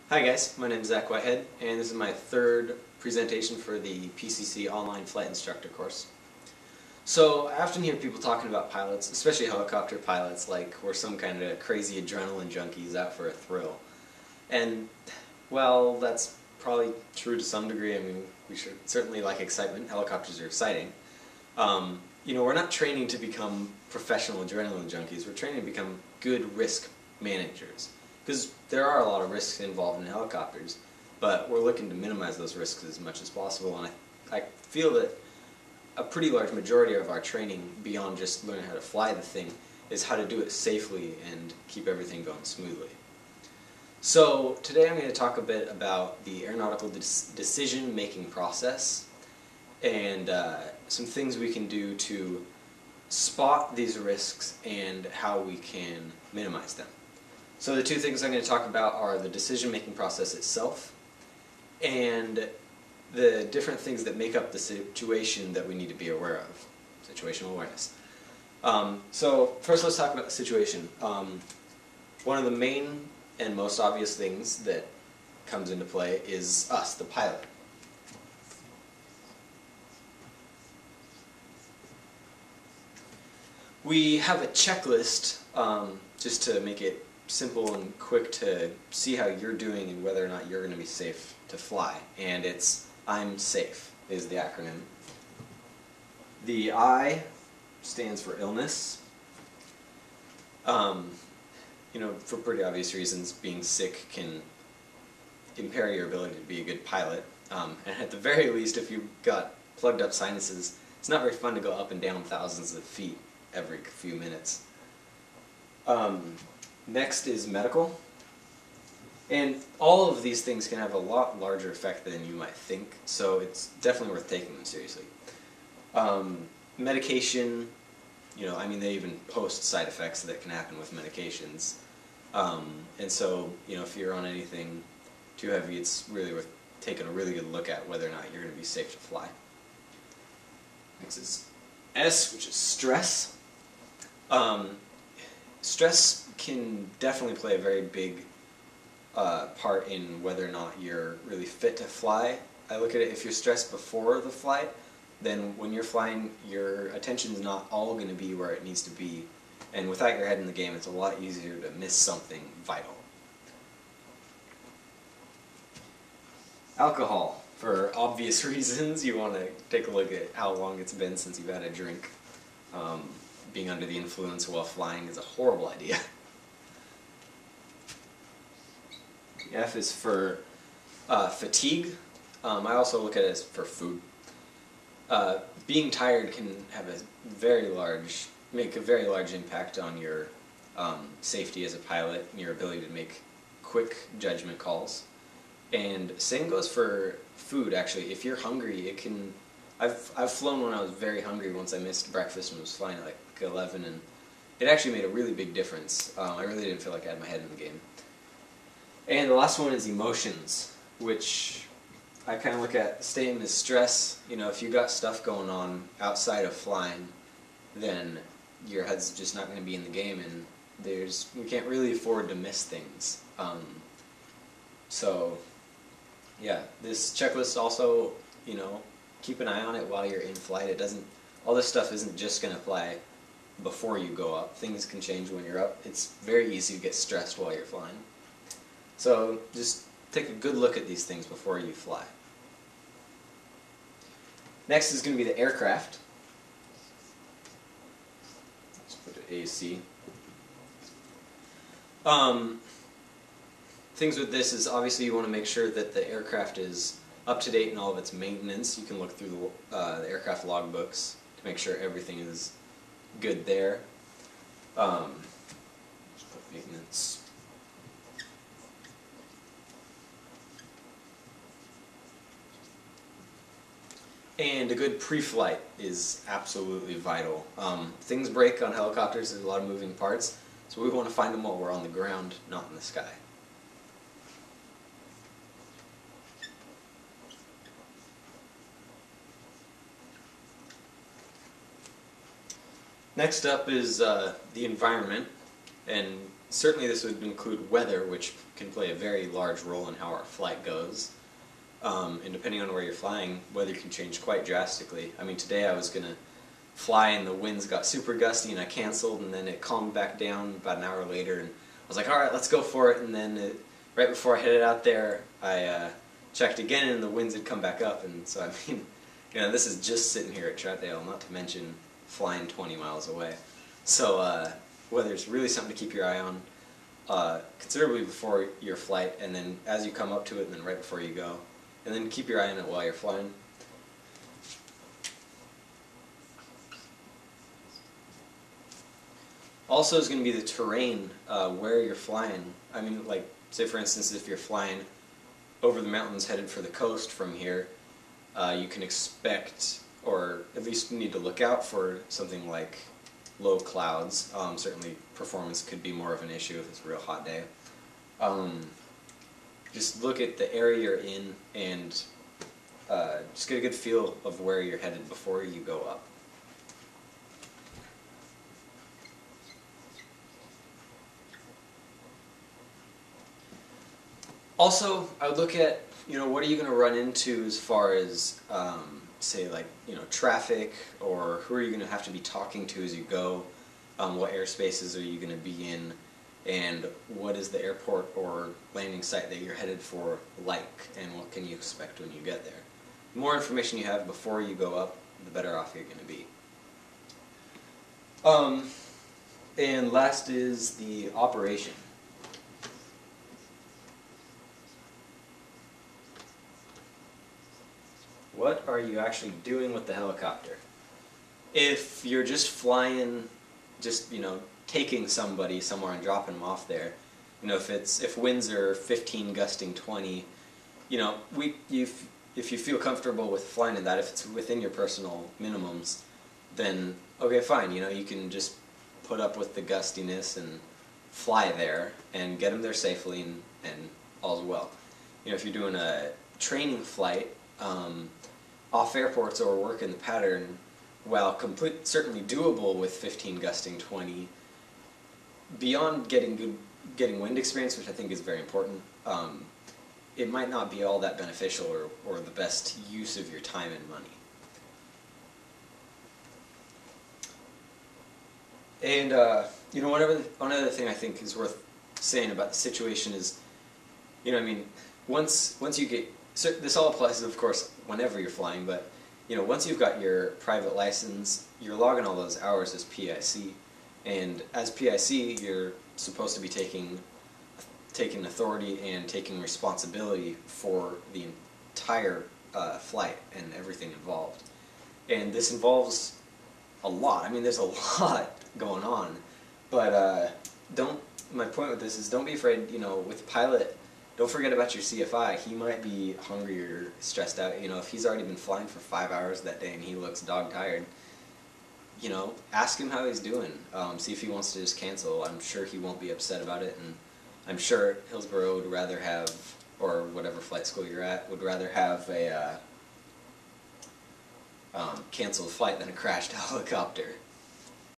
Hi guys, my name is Zach Whitehead, and this is my third presentation for the PCC Online Flight Instructor course. So I often hear people talking about pilots, especially helicopter pilots, like we're some kind of crazy adrenaline junkies out for a thrill. And, well, that's probably true to some degree. I mean, we should certainly like excitement. Helicopters are exciting. We're not training to become professional adrenaline junkies. We're training to become good risk managers. Because there are a lot of risks involved in helicopters, but we're looking to minimize those risks as much as possible. And I feel that a pretty large majority of our training, beyond just learning how to fly the thing, is how to do it safely and keep everything going smoothly. So today I'm going to talk a bit about the aeronautical decision-making process and some things we can do to spot these risks and how we can minimize them. So the two things I'm going to talk about are the decision-making process itself and the different things that make up the situation that we need to be aware of. Situational awareness. So first let's talk about the situation. One of the main and most obvious things that comes into play is us, the pilot. We have a checklist just to make it simple and quick to see how you're doing and whether or not you're going to be safe to fly. And it's I'm safe is the acronym. The I stands for illness. For pretty obvious reasons, being sick can impair your ability to be a good pilot. And at the very least, if you've got plugged up sinuses, it's not very fun to go up and down thousands of feet every few minutes. Next is medical. And all of these things can have a lot larger effect than you might think, so it's definitely worth taking them seriously. Medication, they even post side effects that can happen with medications. And so, if you're on anything too heavy, it's really worth taking a really good look at whether or not you're going to be safe to fly. Next is S, which is stress. Stress can definitely play a very big part in whether or not you're really fit to fly. I look at it, if you're stressed before the flight, then when you're flying, your attention's not all going to be where it needs to be. And without your head in the game, it's a lot easier to miss something vital. Alcohol. For obvious reasons, you want to take a look at how long it's been since you've had a drink. Being under the influence while flying is a horrible idea. F is for fatigue. I also look at it as for food. Being tired can have make a very large impact on your safety as a pilot and your ability to make quick judgment calls. And same goes for food, actually. If you're hungry, it can... I've flown when I was very hungry once I missed breakfast and was flying at like 11, and it actually made a really big difference. I really didn't feel like I had my head in the game. And the last one is emotions, which I kind of look at the same as stress. If you got stuff going on outside of flying, then your head's just not going to be in the game, and we can't really afford to miss things. So, yeah, this checklist also, keep an eye on it while you're in flight. All this stuff isn't just going to apply before you go up. Things can change when you're up. It's very easy to get stressed while you're flying. So just take a good look at these things before you fly. Next is going to be the aircraft. Let's put it AC. Things with this is obviously you want to make sure that the aircraft is up to date in all of its maintenance. You can look through the aircraft logbooks to make sure everything is good there. Just put maintenance. And a good pre-flight is absolutely vital. Things break on helicopters, there's a lot of moving parts, so we want to find them while we're on the ground, not in the sky. Next up is the environment, and certainly this would include weather, which can play a very large role in how our flight goes. And depending on where you're flying, weather can change quite drastically. I mean, today I was going to fly and the winds got super gusty and I canceled, and then it calmed back down about an hour later, and I was like, alright, let's go for it. And then right before I headed out there, I checked again and the winds had come back up. And so, I mean, you know, this is just sitting here at Troutdale, not to mention flying 20 miles away. So weather's really something to keep your eye on considerably before your flight, and then as you come up to it, and then right before you go. And then keep your eye on it while you're flying. Also is going to be the terrain where you're flying. I mean, like, say for instance, if you're flying over the mountains headed for the coast from here, you can expect, or at least need to look out for, something like low clouds. Certainly performance could be more of an issue if it's a real hot day. Just look at the area you're in and just get a good feel of where you're headed before you go up. Also, I would look at, you know, what are you going to run into as far as, say, like, you know, traffic, or who are you going to have to be talking to as you go, what airspaces are you going to be in, and what is the airport or landing site that you're headed for like, and what can you expect when you get there. The more information you have before you go up, the better off you're going to be. And last is the operation. What are you actually doing with the helicopter? If you're just flying, just, you know, taking somebody somewhere and dropping them off there, you know, if winds are 15 gusting 20, you know, if you feel comfortable with flying in that, if it's within your personal minimums, then okay, fine, you know, you can just put up with the gustiness and fly there and get them there safely, and all's well. You know, if you're doing a training flight, off airports or work in the pattern, while certainly doable with 15 gusting 20, beyond getting wind experience, which I think is very important, it might not be all that beneficial or the best use of your time and money. And you know, one other thing I think is worth saying about the situation is, you know, I mean, once you get, so this all applies, of course, whenever you're flying, but you know, once you've got your private license, you're logging all those hours as PIC, and as PIC, you're supposed to be taking authority and taking responsibility for the entire flight and everything involved. And this involves a lot. I mean, there's a lot going on, but my point with this is, don't be afraid, you know, with the pilot. Don't forget about your CFI. He might be hungry or stressed out. You know, if he's already been flying for 5 hours that day and he looks dog tired, you know, ask him how he's doing. See if he wants to just cancel. I'm sure he won't be upset about it, and I'm sure Hillsborough would rather have, or whatever flight school you're at, would rather have a canceled flight than a crashed helicopter.